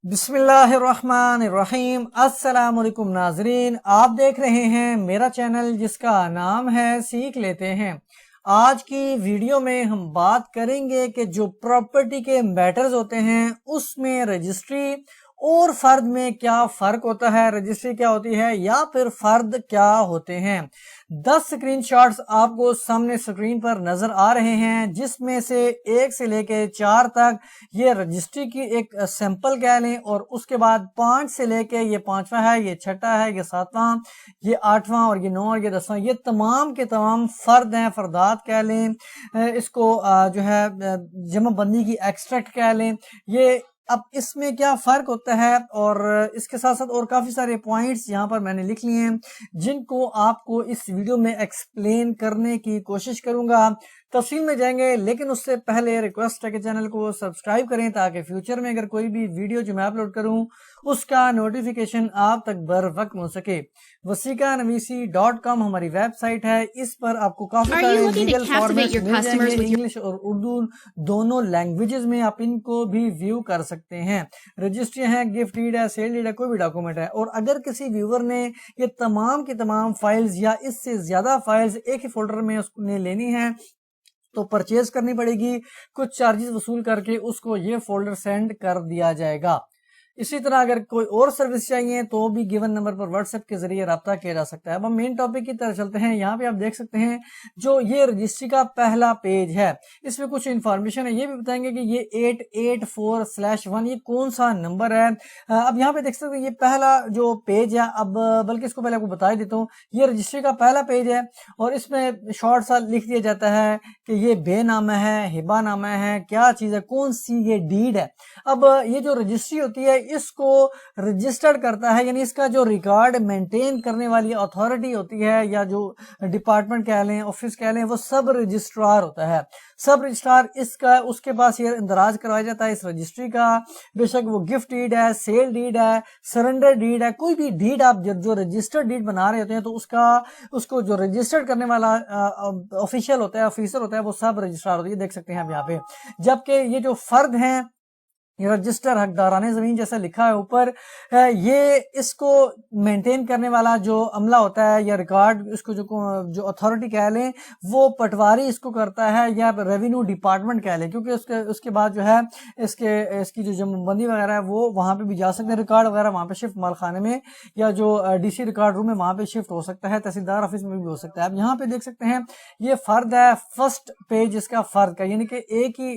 بسم اللہ الرحمن الرحیم۔ السلام علیکم ناظرین، آپ دیکھ رہے ہیں میرا چینل جس کا نام ہے سیکھ لیتے ہیں۔ آج کی ویڈیو میں ہم بات کریں گے کہ جو پراپرٹی کے میٹرز ہوتے ہیں اس میں رجسٹری اور فرد میں کیا فرق ہوتا ہے، رجسٹری کیا ہوتی ہے یا پھر فرد کیا ہوتے ہیں۔ 10 سکرین شاٹس آپ کو سامنے سکرین پر نظر آ رہے ہیں، جس میں سے 1 سے لے کے 4 تک یہ رجسٹری کی ایک سیمپل کہہ لیں، اور اس کے بعد 5 سے لے کے یہ 5واں ہے، یہ 6واں ہے، یہ 7واں، یہ 8واں اور یہ 9 اور یہ 10واں، یہ تمام کے تمام فرد ہیں، فردات کہہ لیں، اس کو جو ہے جمع بندی کی ایکسٹریکٹ کہہ لیں۔ یہ اب اس میں کیا فرق ہوتا ہے، اور اس کے ساتھ ساتھ اور کافی سارے پوائنٹس یہاں پر میں نے لکھ لیے ہیں جن کو آپ کو اس ویڈیو میں ایکسپلین کرنے کی کوشش کروں گا۔ تفصیل میں جائیں گے، لیکن اس سے پہلے ریکویسٹ ہے کہ چینل کو سبسکرائب کریں تاکہ فیوچر میں اگر کوئی بھی ویڈیو جو میں اپلوڈ کروں اس کا نوٹیفیکیشن آپ تک بر وقت ہو سکے۔ wasiqanavisi.com ہماری ویب سائٹ ہے، اس پر آپ کو کافی سارے لیگل فارمیٹ مل جائیں گے، انگلش اور اردو دونوں لینگویجز میں آپ ان کو بھی ویو کر سکتے ہیں۔ رجسٹری ہے، گفٹ ڈیڈ ہے، سیل ڈیڈ ہے، کوئی بھی ڈاکومنٹ ہے، اور اگر کسی ویور نے یہ تمام کی تمام فائلز یا اس سے زیادہ فائلز ایک ہی فولڈر میں اس نے لینی ہے تو پرچیز کرنی پڑے گی، کچھ چارجز وصول کر کے اس کو یہ فولڈر سینڈ کر دیا جائے گا۔ اسی طرح اگر کوئی اور سروس چاہیے تو بھی گیون نمبر پر واٹس ایپ کے ذریعے رابطہ کیا جا سکتا ہے۔ اب ہم مین ٹاپک کی طرف چلتے ہیں۔ یہاں پہ آپ دیکھ سکتے ہیں جو یہ رجسٹری کا پہلا پیج ہے، اس میں کچھ انفارمیشن ہے، یہ بھی بتائیں گے کہ یہ 884/1 یہ کون سا نمبر ہے۔ اب یہاں پہ دیکھ سکتے ہیں یہ پہلا جو پیج ہے، اب بلکہ اس کو پہلے آپ کو بتا دیتا ہوں، یہ رجسٹری کا پہلا پیج ہے اور اس میں شارٹ سا لکھ دیا جاتا ہے کہ یہ بے نامہ ہے، ہبہ نامہ ہے، کیا چیز ہے، کون سی یہ ڈیڈ ہے۔ اب یہ جو رجسٹری ہوتی ہے اس کو رجسٹرڈ کرتا ہے، یعنی اس کا جو ریکارڈ مینٹین کرنے والی اتھارٹی ہوتی ہے یا جو ڈپارٹمنٹ کہہ لیں، آفس کہہ لیں، وہ سب رجسٹرار ہوتا ہے۔ سب رجسٹرار اس کے پاس یہ اندراج کروایا جاتا ہے اس رجسٹری کا، بے شک وہ گفٹ ڈیڈ ہے، سیل ڈیڈ ہے، سرنڈر ڈیڈ ہے، کوئی بھی ڈیڈ آپ جو رجسٹرڈ ڈیڈ بنا رہے ہوتے ہیں تو اس کو جو رجسٹرڈ کرنے والا آفیشیل ہوتا ہے، آفیسر ہوتا ہے، وہ سب رجسٹرار ہوتا ہے۔ یہ دیکھ سکتے ہیں آپ یہاں پہ۔ جبکہ یہ جو فرد ہیں، رجسٹر حقداران زمین جیسا لکھا ہے اوپر، یہ اس کو مینٹین کرنے والا جو عملہ ہوتا ہے یا ریکارڈ، اس کو جو اتھارٹی کہہ لیں، وہ پٹواری اس کو کرتا ہے یا ریونیو ڈپارٹمنٹ کہہ لیں، کیونکہ اس کے بعد جو ہے اس کی جو جمع بندی وغیرہ ہے وہ وہاں پہ بھی جا سکتے ہیں، ریکارڈ وغیرہ وہاں پہ شفٹ مالخانے میں یا جو ڈی سی ریکارڈ روم ہے وہاں پہ شفٹ ہو سکتا ہے، تحصیلدار آفس میں بھی ہو سکتا ہے۔ اب یہاں پہ دیکھ سکتے ہیں یہ فرد ہے، فرسٹ پیج اس کا فرد کا، یعنی کہ ایک ہی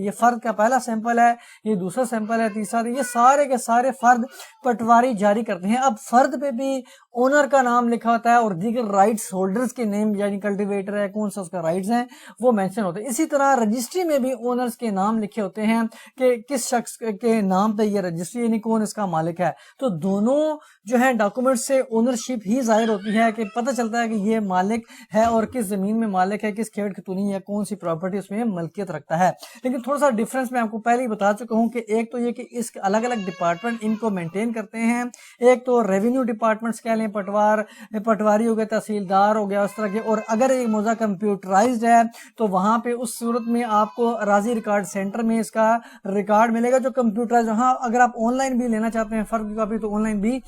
یہ فرد کا پہلا سیمپل ہے، یہ دوسرا سیمپل ہے، تیسرا، یہ سارے کے سارے فرد پٹواری جاری کرتے ہیں۔ اب فرد پہ بھی اونر کا نام لکھا ہوتا ہے اور دیگر رائٹس ہولڈرز کے نیم، یعنی کلٹیویٹر ہے، کون سا اس کا رائٹس ہیں وہ مینشن ہوتے ہیں۔ اسی طرح رجسٹری میں بھی اونرز کے نام لکھے ہوتے ہیں کہ کس شخص کے نام پہ یہ رجسٹری، یعنی کون اس کا مالک ہے۔ تو دونوں جو ہے ڈاکومنٹ سے اونرشپ ہی ظاہر ہوتی ہے کہ پتہ چلتا ہے کہ یہ مالک ہے اور کس زمین میں مالک ہے، کس کھیت خطونی یا کون سی پراپرٹی اس میں ملکیت رکھتا ہے۔ لیکن تھوڑا سا ڈیفرنس میں آپ کو پہلے ہی بتا چکا ہوں کہ ایک تو یہ کہ اس الگ الگ ڈپارٹمنٹ ان کو مینٹین کرتے ہیں، ایک تو ریونیو ڈپارٹمنٹس کہہ لیں، پٹواری ہو گیا، تحصیلدار ہو گیا، اس طرح کے، اور اگر ایک موضوع کمپیوٹرائزڈ ہے تو وہاں پہ اس صورت میں آپ کو اراضی ریکارڈ سینٹر میں اس کا ریکارڈ ملے گا جو کمپیوٹرائزڈ۔ ہاں اگر آپ آن لائن بھی لینا چاہتے ہیں فرد کی کاپی تو آن لائن بھی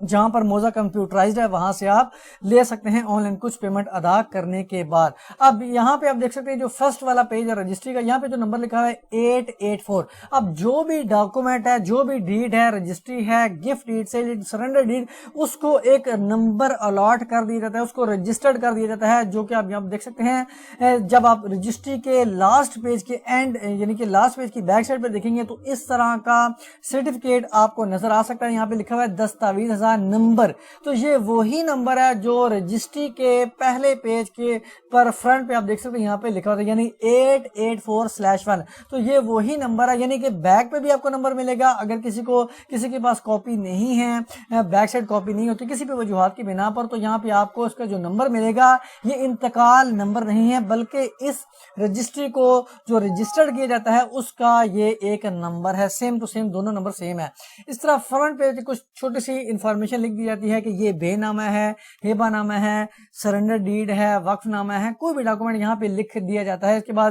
جہاں پر موضوع کمپیوٹرائزڈ ہے وہاں سے آپ لے سکتے ہیں آن لائن کچھ پیمنٹ ادا کرنے کے بعد۔ اب یہاں پہ آپ دیکھ سکتے ہیں جو فرسٹ والا پیج ہے رجسٹری کا، یہاں پہ جو نمبر لکھا ہے 884۔ اب جو بھی ڈاکومنٹ ہے، جو بھی ڈیڈ ہے، رجسٹری ہے، gift deed, sale deed, surrender deed, اس کو ایک نمبر الاٹ کر دیا جاتا ہے، اس کو رجسٹرڈ کر دیا جاتا ہے، جو کہ آپ یہاں دیکھ سکتے ہیں۔ جب آپ رجسٹری کے لاسٹ پیج کے اینڈ، یعنی کہ لاسٹ پیج کی بیک سائڈ پہ دیکھیں گے تو اس طرح کا سرٹیفکیٹ آپ کو نظر آ سکتا ہے۔ یہاں پہ لکھا ہوا ہے دستاویز نمبر، تو یہ وہی نمبر ہے جو رجسٹری کے پہلے پیج کے پر فرنٹ پہ آپ دیکھ سکتے ہیں یہاں پہ لکھا ہوتا ہے، یعنی 884/1۔ تو یہ وہی نمبر ہے، یعنی کہ بیک پہ بھی آپ کو نمبر ملے گا۔ اگر کسی کے پاس کاپی نہیں ہے، بیک سائڈ کاپی نہیں ہوتی کسی بھی وجوہات کی بنا پر، تو یہاں پہ آپ کو اس کا جو نمبر ملے گا یہ انتقال نمبر نہیں ہے، بلکہ اس رجسٹری کو جو رجسٹرڈ کیا جاتا ہے اس کا یہ ایک نمبر ہے، سیم ٹو سیم دونوں نمبر سیم ہے۔ اس طرح فرنٹ پہ کچھ چھوٹی سی انفارمیشن لکھ دی جاتی ہے کہ یہ بے نامہ ہے، ہبہ نامہ ہے، سرنڈر ڈیڈ ہے، وقف نامہ ہے، کوئی بھی ڈاکومنٹ یہاں پہ لکھ دیا جاتا ہے۔ اس کے بعد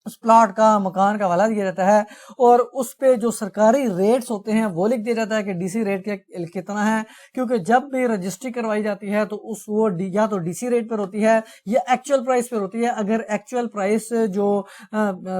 اس پلاٹ کا مکان کا حوالہ دیا جاتا ہے اور اس پہ جو سرکاری ریٹس ہوتے ہیں وہ لکھ دیا جاتا ہے کہ ڈی سی ریٹ کتنا ہے، کیونکہ جب بھی رجسٹری کروائی جاتی ہے تو وہ یا تو ڈی سی ریٹ پر ہوتی ہے یا ایکچوئل پرائس پر ہوتی ہے۔ اگر ایکچوئل پرائس جو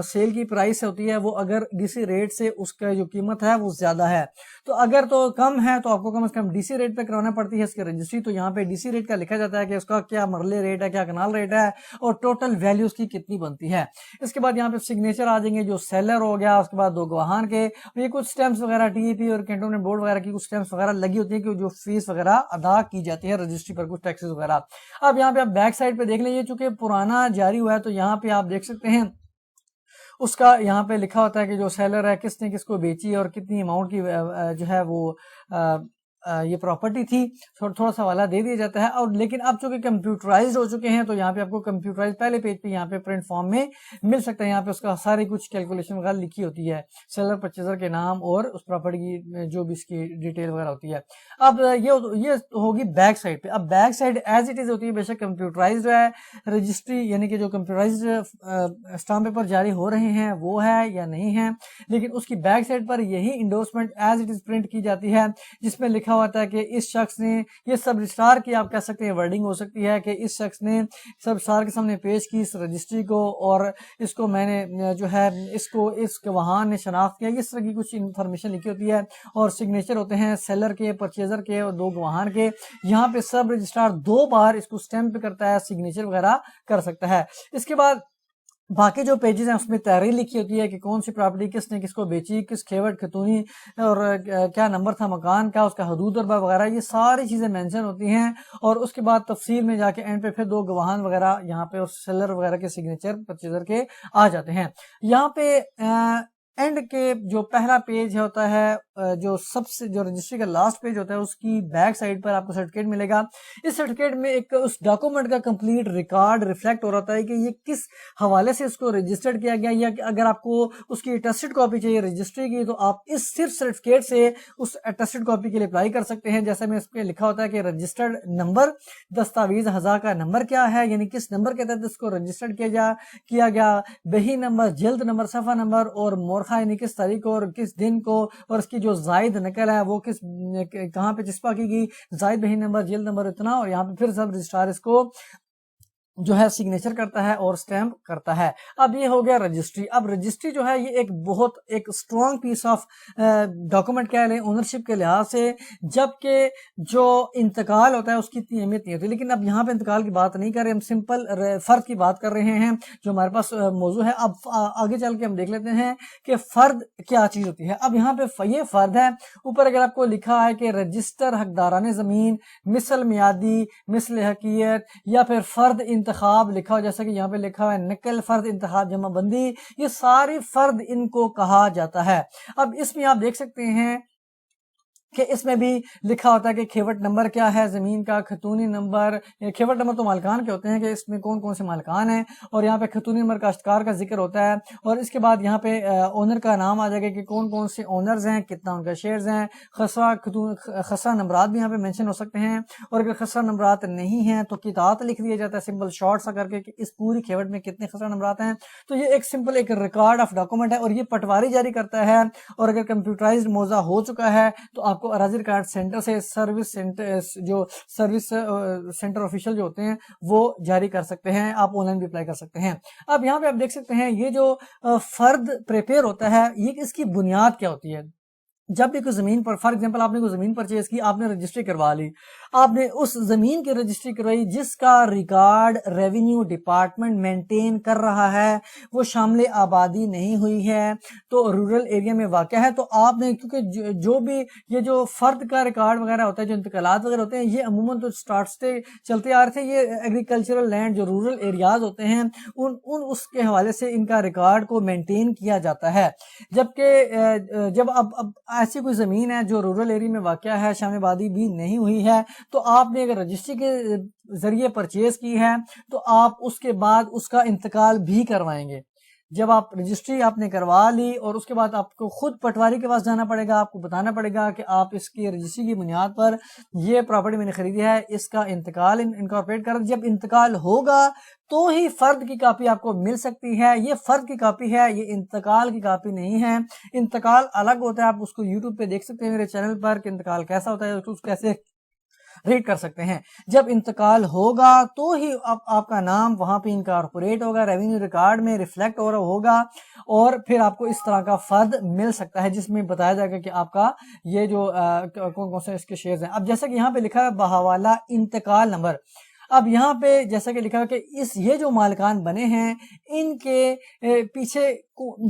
سیل کی پرائس ہوتی ہے وہ اگر ڈی سی ریٹ سے اس کا جو قیمت ہے وہ زیادہ ہے، تو اگر تو کم ہے تو آپ کو کم از کم ڈی سی ریٹ پہ کروانا پڑتی ہے اس کی رجسٹری۔ تو یہاں پہ ڈی سی ریٹ کا لکھا جاتا ہے کہ اس کا کیا مرلے ریٹ ہے، کیا کنال ریٹ ہے اور ٹوٹل ویلیو اس کی کتنی بنتی ہے۔ اس کے بعد یہاں پہ سگنیچر آ جائیں گے جو سیلر ہو گیا، اس کے بعد 2 گواہان کے، یہ کچھ سٹیمپس وغیرہ ٹی ای پی اور کینٹونمنٹ بورڈ وغیرہ کی کچھ سٹیمپس وغیرہ لگی ہوتی ہیں کہ جو فیس وغیرہ ادا کی جاتی ہے رجسٹری پر، کچھ ٹیکسز وغیرہ۔ اب یہاں پہ آپ بیک سائڈ پہ دیکھ لیں، یہ چونکہ پرانا جاری ہوا ہے تو یہاں پہ آپ دیکھ سکتے ہیں اس کا یہاں پہ لکھا ہوتا ہے کہ جو سیلر ہے کس نے کس کو بیچی اور کتنی اماؤنٹ کی جو ہے وہ یہ پراپرٹی تھی، تھوڑا سا حوالہ دے دیا جاتا ہے۔ اور لیکن اب چونکہ کمپیوٹرائزڈ ہو چکے ہیں تو یہاں پہ آپ کو کمپیوٹرائز پہلے پیج پہ یہاں پہ پرنٹ فارم میں مل سکتا ہے، یہاں پہ اس کا ساری کچھ کیلکولیشن وغیرہ لکھی ہوتی ہے، سیلر پرچیزر کے نام اور اس پراپرٹی کی جو بھی اس کی ڈیٹیل وغیرہ ہوتی ہے۔ اب یہ ہوگی بیک سائڈ پہ۔ اب back side as it is ہوتی ہے، بے شک کمپیوٹرائزڈ ہے رجسٹری، یعنی کہ جو کمپیوٹرائزڈ اسٹامپ پیپر جاری ہو رہے ہیں وہ ہے یا نہیں ہے، لیکن اس کی بیک سائڈ پر یہی endorsement as it is print کی جاتی ہے جس میں لکھا ہوتا ہے کہ اس شخص نے، یہ سب رجسٹرار کی آپ کہہ سکتے ہیں ورڈنگ ہو سکتی ہے کہ اس شخص نے سب رجسٹرار کے سامنے پیش کی اس رجسٹری کو اور اس کو میں نے جو ہے اس گواہان نے شناخت کیا، اس طرح کی کچھ انفارمیشن لکھی ہوتی ہے اور سگنیچر ہوتے ہیں سیلر کے، پرچیزر کے اور 2 گواہان کے۔ یہاں پہ سب رجسٹرار 2 بار اس کو سٹیمپ کرتا ہے، سگنیچر وغیرہ کر سکتا ہے۔ اس کے بعد باقی جو پیجز ہیں اس میں تحریر لکھی ہوتی ہے کہ کون سی پراپرٹی کس نے کس کو بیچی، کس کھیوٹ کھتونی اور کیا نمبر تھا مکان کا، اس کا حدود اور وغیرہ، یہ ساری چیزیں مینشن ہوتی ہیں۔ اور اس کے بعد تفصیل میں جا کے اینڈ پہ پھر 2 گواہان وغیرہ یہاں پہ سیلر وغیرہ کے سگنیچر پرچیزر کے آ جاتے ہیں۔ یہاں پہ اینڈ کے جو پہلا پیج ہوتا ہے، جو سب سے جو رجسٹری کا لاسٹ پیج ہوتا ہے، اس کی بیک سائڈ پر آپ کو سرٹیفکیٹ ملے گا۔ اس سرٹیفکیٹ میں ایک اس ڈاکومنٹ کا کمپلیٹ ریکارڈ ریفلیکٹ ہو رہا ہے کہ یہ کس حوالے سے اس کو رجسٹرڈ کیا گیا، یا اگر آپ کو اس کی اٹیسٹڈ کاپی چاہیے رجسٹری کی تو آپ اس صرف سرٹیفکیٹ سے اس اٹیسٹڈ کاپی کے لیے اپلائی کر سکتے ہیں۔ جیسے میں اس پہ لکھا ہوتا ہے کہ رجسٹرڈ نمبر، دستاویز ہزار کا نمبر کیا ہے، یعنی کس نمبر کے تحت اس کو رجسٹرڈ کیا گیا، بہی نمبر، جلد نمبر، صفحہ نمبر اور مورخہ یعنی کس تاریخ کو اور کس دن کو، اور اس کی جو زائد نقل ہے وہ کہاں پہ چسپاں کی گئی، زائد بہی نمبر، جلد نمبر اتنا، اور یہاں پہ پھر سب رجسٹرار اس کو جو ہے سگنیچر کرتا ہے اور سٹیمپ کرتا ہے۔ اب یہ ہو گیا رجسٹری۔ اب رجسٹری جو ہے یہ ایک اسٹرانگ پیس آف ڈاکومنٹ کہہ لیں اونرشپ کے لحاظ سے، جبکہ جو انتقال ہوتا ہے اس کی اتنی اہمیت نہیں ہوتی۔ لیکن اب یہاں پہ انتقال کی بات نہیں کر رہے، ہم سمپل فرد کی بات کر رہے ہیں جو ہمارے پاس موضوع ہے۔ اب آگے چل کے ہم دیکھ لیتے ہیں کہ فرد کیا چیز ہوتی ہے۔ اب یہاں پہ یہ فرد ہے، اوپر اگر آپ کو لکھا ہے کہ رجسٹر حقداران زمین مثل میادی، مثل حقیقت، یا پھر فرد انتخاب لکھا ہو، جیسا کہ یہاں پہ لکھا ہوا ہے نقل، فرد انتخاب، جمع بندی، یہ ساری فرد ان کو کہا جاتا ہے۔ اب اس میں آپ دیکھ سکتے ہیں کہ اس میں بھی لکھا ہوتا ہے کہ کھیوٹ نمبر کیا ہے زمین کا، خطونی نمبر، کھیوٹ نمبر تو مالکان کے ہوتے ہیں کہ اس میں کون کون سے مالکان ہیں، اور یہاں پہ خطونی نمبر کاشتکار کا ذکر ہوتا ہے، اور اس کے بعد یہاں پہ اونر کا نام آ جائے گا کہ کون کون سے اونرز ہیں، کتنا ان کا شیئرز ہیں، خسرہ نمبرات بھی یہاں پہ مینشن ہو سکتے ہیں، اور اگر خسرہ نمبرات نہیں ہیں تو قطعات لکھ دیا جاتا ہے سمپل شارٹ سا کر کے کہ اس پوری کھیوٹ میں کتنے خسرہ نمبرات ہیں۔ تو یہ ایک سمپل ایک ریکارڈ آف ڈاکومنٹ ہے، اور یہ پٹواری جاری کرتا ہے، اور اگر کمپیوٹرائزڈ موضوع ہو چکا ہے تو آپ کو اراضی ریکارڈ سینٹر سے سروس سینٹر آفیشل جو ہوتے ہیں وہ جاری کر سکتے ہیں، آپ آن لائن بھی اپلائی کر سکتے ہیں۔ اب یہاں پہ آپ دیکھ سکتے ہیں یہ جو فرد پریپیئر ہوتا ہے، یہ اس کی بنیاد کیا ہوتی ہے۔ جب بھی کوئی زمین پر، فار ایگزامپل آپ نے کوئی زمین پرچیز کی، آپ نے رجسٹری کروا لی، آپ نے اس زمین کی رجسٹری کروائی جس کا ریکارڈ ریونیو ڈپارٹمنٹ مینٹین کر رہا ہے، وہ شامل آبادی نہیں ہوئی ہے تو رورل ایریا میں واقع ہے، تو آپ نے، کیونکہ جو بھی یہ جو فرد کا ریکارڈ وغیرہ ہوتا ہے، جو انتقالات وغیرہ ہوتے ہیں، یہ عموماً تو سٹارٹ سے چلتے آ رہے تھے، یہ ایگریکلچرل لینڈ جو رورل ایریاز ہوتے ہیں اس کے حوالے سے ان کا ریکارڈ کو مینٹین کیا جاتا ہے۔ جبکہ جب اب ایسی کوئی زمین ہے جو رورل ایریا میں واقع ہے، شامل آبادی بھی نہیں ہوئی ہے، تو آپ نے اگر رجسٹری کے ذریعے پرچیز کی ہے تو آپ اس کے بعد اس کا انتقال بھی کروائیں گے۔ جب آپ رجسٹری آپ نے کروا لی اور اس کے بعد آپ کو خود پٹواری کے پاس جانا پڑے گا، آپ کو بتانا پڑے گا کہ آپ اس کی رجسٹری کی بنیاد پر یہ پراپرٹی میں نے خریدی ہے، اس کا انتقال انکارپوریٹ کر، جب انتقال ہوگا تو ہی فرد کی کاپی آپ کو مل سکتی ہے۔ یہ فرد کی کاپی ہے، یہ انتقال کی کاپی نہیں ہے۔ انتقال الگ ہوتا ہے، آپ اس کو یوٹیوب پہ دیکھ سکتے ہیں میرے چینل پر کہ انتقال کیسا ہوتا ہے، اس کو کیسے ریڈ کر سکتے ہیں۔ جب انتقال ہوگا تو ہی آپ کا نام وہاں پہ انکارپوریٹ ہوگا، ریونیو ریکارڈ میں ریفلیکٹ ہو رہا ہوگا، اور پھر آپ کو اس طرح کا فرد مل سکتا ہے جس میں بتایا جائے گا کہ آپ کا یہ جو کون کون سے اس کے شیئرز ہیں۔ اب جیسا کہ یہاں پہ لکھا ہے بحوالہ انتقال نمبر، اب یہاں پہ جیسا کہ لکھا ہے کہ یہ جو مالکان بنے ہیں ان کے پیچھے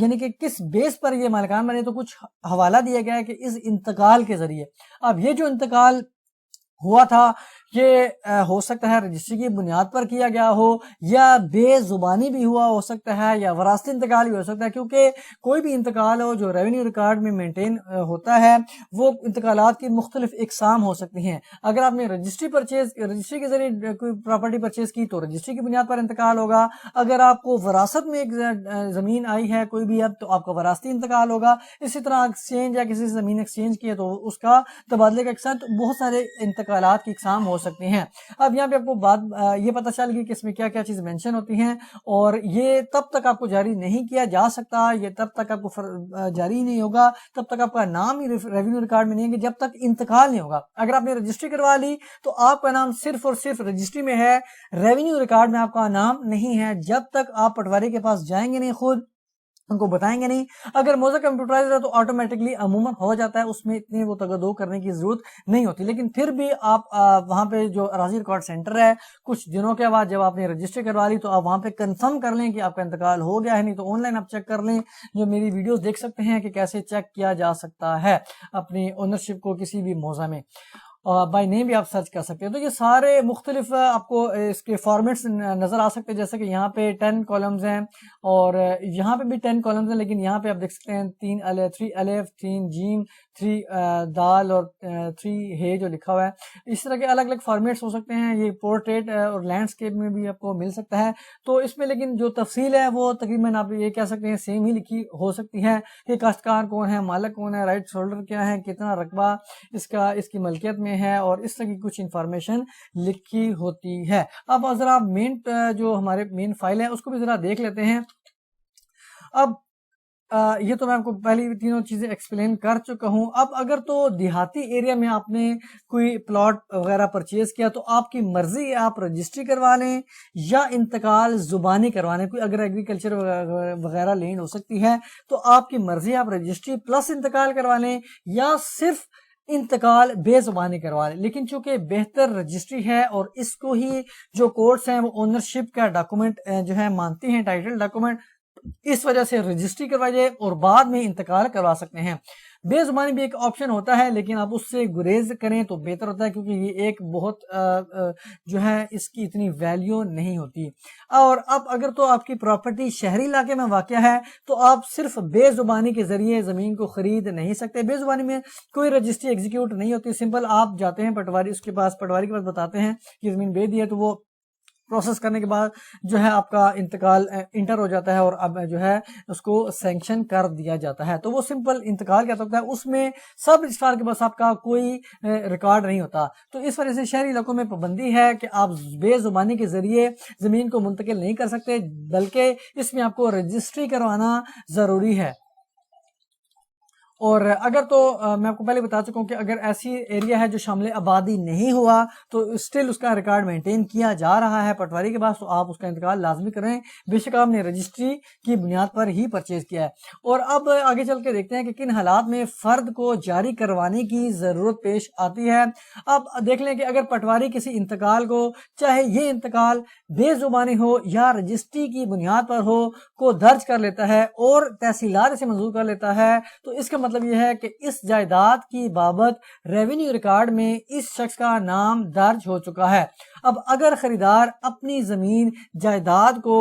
یعنی کہ کس بیس پر یہ مالکان بنے، تو کچھ حوالہ دیا گیا ہے کہ اس انتقال کے ذریعے۔ اب یہ جو انتقال ہوا تھا یہ ہو سکتا ہے رجسٹری کی بنیاد پر کیا گیا ہو، یا بے زبانی بھی ہوا ہو سکتا ہے، یا وراثتی انتقال بھی ہو سکتا ہے، کیونکہ کوئی بھی انتقال ہو جو ریونیو ریکارڈ میں مینٹین ہوتا ہے وہ انتقالات کی مختلف اقسام ہو سکتی ہیں۔ اگر آپ نے رجسٹری کے ذریعے کوئی پراپرٹی پرچیز کی تو رجسٹری کی بنیاد پر انتقال ہوگا۔ اگر آپ کو وراثت میں ایک زمین آئی ہے کوئی بھی اب، تو آپ کا وراثتی انتقال ہوگا۔ اسی طرح ایکسچینج یا کسی زمین ایکسچینج کی ہے تو اس کا تبادلے کا اقسام، تو بہت سارے انتقالات کی اقسام ہو سکتی ہیں۔ اب یہاں پہ آپ کو بات یہ پتہ چل گئی کہ اس میں کیا کیا چیز مینشن ہوتی ہیں، اور یہ تب تک آپ کو جاری نہیں کیا جا سکتا، یہ تب تک آپ کو جاری نہیں ہوگا، تب تک آپ کا نام ہی ریونیو ریکارڈ میں نہیں ہے جب تک انتقال نہیں ہوگا۔ اگر آپ نے رجسٹری کروا لی تو آپ کا نام صرف اور صرف رجسٹری میں ہے، ریونیو ریکارڈ میں آپ کا نام نہیں ہے جب تک آپ پٹواری کے پاس جائیں گے نہیں، خود ان کو بتائیں گے نہیں۔ اگر موضوع کمپیوٹرائز ہے تو آٹومیٹکلی عموماً ہو جاتا ہے، اس میں اتنی وہ تگدو کرنے کی ضرورت نہیں ہوتی، لیکن پھر بھی آپ وہاں پہ جو اراضی ریکارڈ سینٹر ہے کچھ دنوں کے بعد جب آپ نے رجسٹری کروا لی تو آپ وہاں پہ کنفرم کر لیں کہ آپ کا انتقال ہو گیا ہے، نہیں تو آن لائن آپ چیک کر لیں، جو میری ویڈیوز دیکھ سکتے ہیں کہ کیسے چیک کیا جا سکتا ہے اپنی اونرشپ کو کسی بھی موضوع میں، بائی نیم بھی آپ سرچ کر سکتے ہیں۔ تو یہ سارے مختلف آپ کو اس کے فارمیٹس نظر آ سکتے ہیں، جیسے کہ یہاں پہ 10 کالمز ہیں اور یہاں پہ بھی 10 کالمز ہیں، لیکن یہاں پہ آپ دیکھ سکتے ہیں 3 الف 3 جیم 3 دال اور 3 ہے جو لکھا ہوا ہے۔ اس طرح کے الگ الگ فارمیٹس ہو سکتے ہیں، یہ پورٹریٹ اور لینڈسکیپ میں بھی آپ کو مل سکتا ہے۔ تو اس میں لیکن جو تفصیل ہے وہ تقریباً آپ یہ کہہ سکتے ہیں سیم ہی لکھی ہو سکتی ہے کہ کاشتکار کون ہے، مالک کون ہے، رائٹ ہولڈر کیا ہے، کتنا رقبہ اس کی ملکیت میں ہے، اور اس طرح کی کچھ انفارمیشن لکھی ہوتی ہے۔ اب ذرا مین جو ہمارے مین فائل ہے اس کو بھی ذرا دیکھ لیتے ہیں۔ اب یہ تو میں آپ کو پہلی تینوں چیزیں ایکسپلین کر چکا ہوں۔ اب اگر تو دیہاتی ایریا میں آپ نے کوئی پلاٹ وغیرہ پرچیز کیا تو آپ کی مرضی ہے، آپ رجسٹری کروا لیں یا انتقال زبانی کروا لیں۔ کوئی اگر ایگریکلچر وغیرہ لینڈ ہو سکتی ہے تو آپ کی مرضی ہے، آپ رجسٹری پلس انتقال کروا لیں یا صرف انتقال بے زبانی کروا لیں۔ لیکن چونکہ بہتر رجسٹری ہے اور اس کو ہی جو کورٹس ہیں وہ اونرشپ کا ڈاکومنٹ جو ہے مانتی ہیں، ٹائٹل ڈاکومنٹ، اس وجہ سے رجسٹری کروائی جائے اور بعد میں انتقال کروا سکتے ہیں۔ بے زبانی بھی ایک آپشن ہوتا ہے لیکن آپ اس سے گریز کریں تو بہتر ہوتا ہے، کیونکہ یہ ایک بہت جو ہے اس کی اتنی ویلیو نہیں ہوتی۔ اور اب اگر تو آپ کی پراپرٹی شہری علاقے میں واقع ہے تو آپ صرف بے زبانی کے ذریعے زمین کو خرید نہیں سکتے۔ بے زبانی میں کوئی رجسٹری ایگزیکیوٹ نہیں ہوتی، سمپل آپ جاتے ہیں پٹواری پٹواری کے پاس بتاتے ہیں کہ زمین بے دی ہے، تو وہ پروسیس کرنے کے بعد جو ہے آپ کا انتقال انٹر ہو جاتا ہے اور اب جو ہے اس کو سینکشن کر دیا جاتا ہے۔ تو وہ سمپل انتقال کیا ہوتا ہے، اس میں سب رجسٹرار کے پاس آپ کا کوئی ریکارڈ نہیں ہوتا۔ تو اس وجہ سے شہری علاقوں میں پابندی ہے کہ آپ بے زبانی کے ذریعے زمین کو منتقل نہیں کر سکتے، بلکہ اس میں آپ کو رجسٹری کروانا ضروری ہے۔ اور اگر تو میں آپ کو پہلے بتا چکا ہوں کہ اگر ایسی ایریا ہے جو شامل آبادی نہیں ہوا تو اسٹل اس کا ریکارڈ مینٹین کیا جا رہا ہے پٹواری کے پاس، تو آپ اس کا انتقال لازمی کریں، بے شک آپ نے رجسٹری کی بنیاد پر ہی پرچیز کیا ہے۔ اور اب آگے چل کے دیکھتے ہیں کہ کن حالات میں فرد کو جاری کروانے کی ضرورت پیش آتی ہے۔ اب دیکھ لیں کہ اگر پٹواری کسی انتقال کو، چاہے یہ انتقال بے زبانی ہو یا رجسٹری کی بنیاد پر ہو، کو درج کر لیتا ہے اور تحصیلدار اسے منظور کر لیتا ہے، تو اس کا مطلب یہ ہے کہ اس جائیداد کی بابت ریونیو ریکارڈ میں اس شخص کا نام درج ہو چکا ہے۔ اب اگر خریدار اپنی زمین جائیداد کو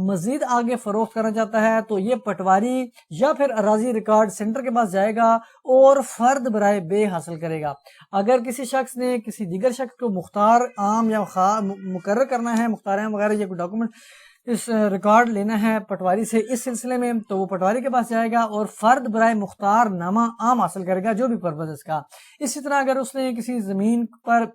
مزید آگے فروخت کرنا چاہتا ہے تو یہ پٹواری یا پھر اراضی ریکارڈ سینٹر کے پاس جائے گا اور فرد برائے بے حاصل کرے گا۔ اگر کسی شخص نے کسی دیگر شخص کو مختار عام یا مقرر کرنا ہے، مختار عام وغیرہ یا کوئی ڈاکومنٹ اس ریکارڈ لینا ہے پٹواری سے اس سلسلے میں، تو وہ پٹواری کے پاس جائے گا اور فرد برائے مختار نامہ عام حاصل کرے گا، جو بھی پرپز اس کا۔ اسی طرح اگر اس نے کسی زمین پر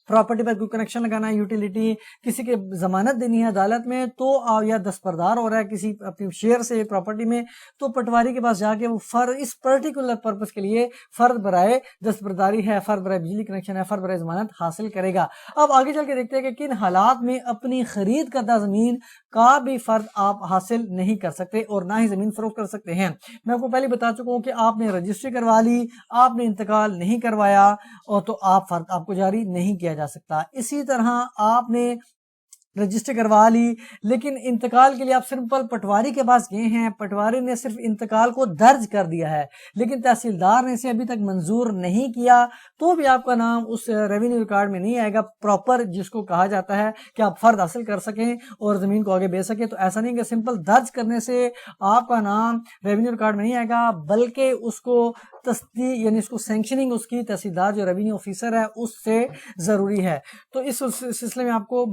پراپرٹی پر کوئی کنیکشن لگانا ہے، یوٹیلیٹی، کسی کے ضمانت دینی ہے عدالت میں، تو یا دستبردار ہو رہا ہے کسی اپنی شیئر سے پراپرٹی میں، تو پٹواری کے پاس جا کے وہ اس پرٹیکولر پرپز کے لیے فرد برائے دستبرداری ہے، فرد برائے بجلی کنیکشن ہے، فرد برائے ضمانت حاصل کرے گا۔ اب آگے چل کے دیکھتے ہیں کہ کن حالات میں اپنی خرید کردہ زمین کا بھی فرد آپ حاصل نہیں کر سکتے اور نہ ہی زمین فروخت کر سکتے ہیں۔ میں آپ کو پہلے بتا چکا ہوں کہ آپ نے رجسٹری کروا لی، آپ نے انتقال نہیں کروایا، اور تو فرد آپ کو جاری نہیں کیا جا سکتا۔ اسی طرح آپ نے رجسٹر کروا لی لیکن انتقال کے لیے آپ سمپل پٹواری کے پاس گئے ہیں، پٹواری نے صرف انتقال کو درج کر دیا ہے لیکن تحصیلدار نے اسے ابھی تک منظور نہیں کیا، تو بھی آپ کا نام اس ریونیو ریکارڈ میں نہیں آئے گا پراپر، جس کو کہا جاتا ہے کہ آپ فرد حاصل کر سکیں اور زمین کو آگے بیچ سکیں۔ تو ایسا نہیں کہ سمپل درج کرنے سے آپ کا نام ریونیو ریکارڈ میں نہیں آئے گا، بلکہ اس کو تصدیق یعنی اس کو سینکشننگ اس کی تحصیلدار جو ریونیو آفیسر ہے اس سے ضروری ہے۔ تو اس سلسلے میں آپ کو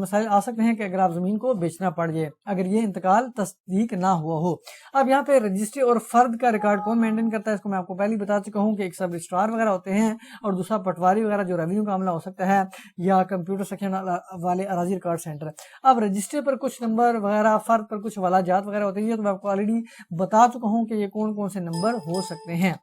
مسائل آ سکتے ہیں کہ اگر آپ زمین کو بیچنا پڑ جائے اگر یہ انتقال تصدیق نہ ہوا ہو۔ اب یہاں پہ رجسٹری اور فرد کا ریکارڈ کون مینٹین کرتا ہے، اس کو میں آپ کو پہلے بتا چکا ہوں کہ ایک سب رجسٹرار وغیرہ ہوتے ہیں اور دوسرا پٹواری وغیرہ جو ریونیو کا عملہ ہو سکتا ہے، یا کمپیوٹر سیکشن والے اراضی ریکارڈ سینٹر۔ اب رجسٹری پر کچھ نمبر وغیرہ، فرد پر کچھ حوالہ جات وغیرہ ہوتے ہیں، تو میں آپ کو آلریڈی بتا چکا ہوں کہ یہ کون کون سے نمبر ہو سکتے ہیں۔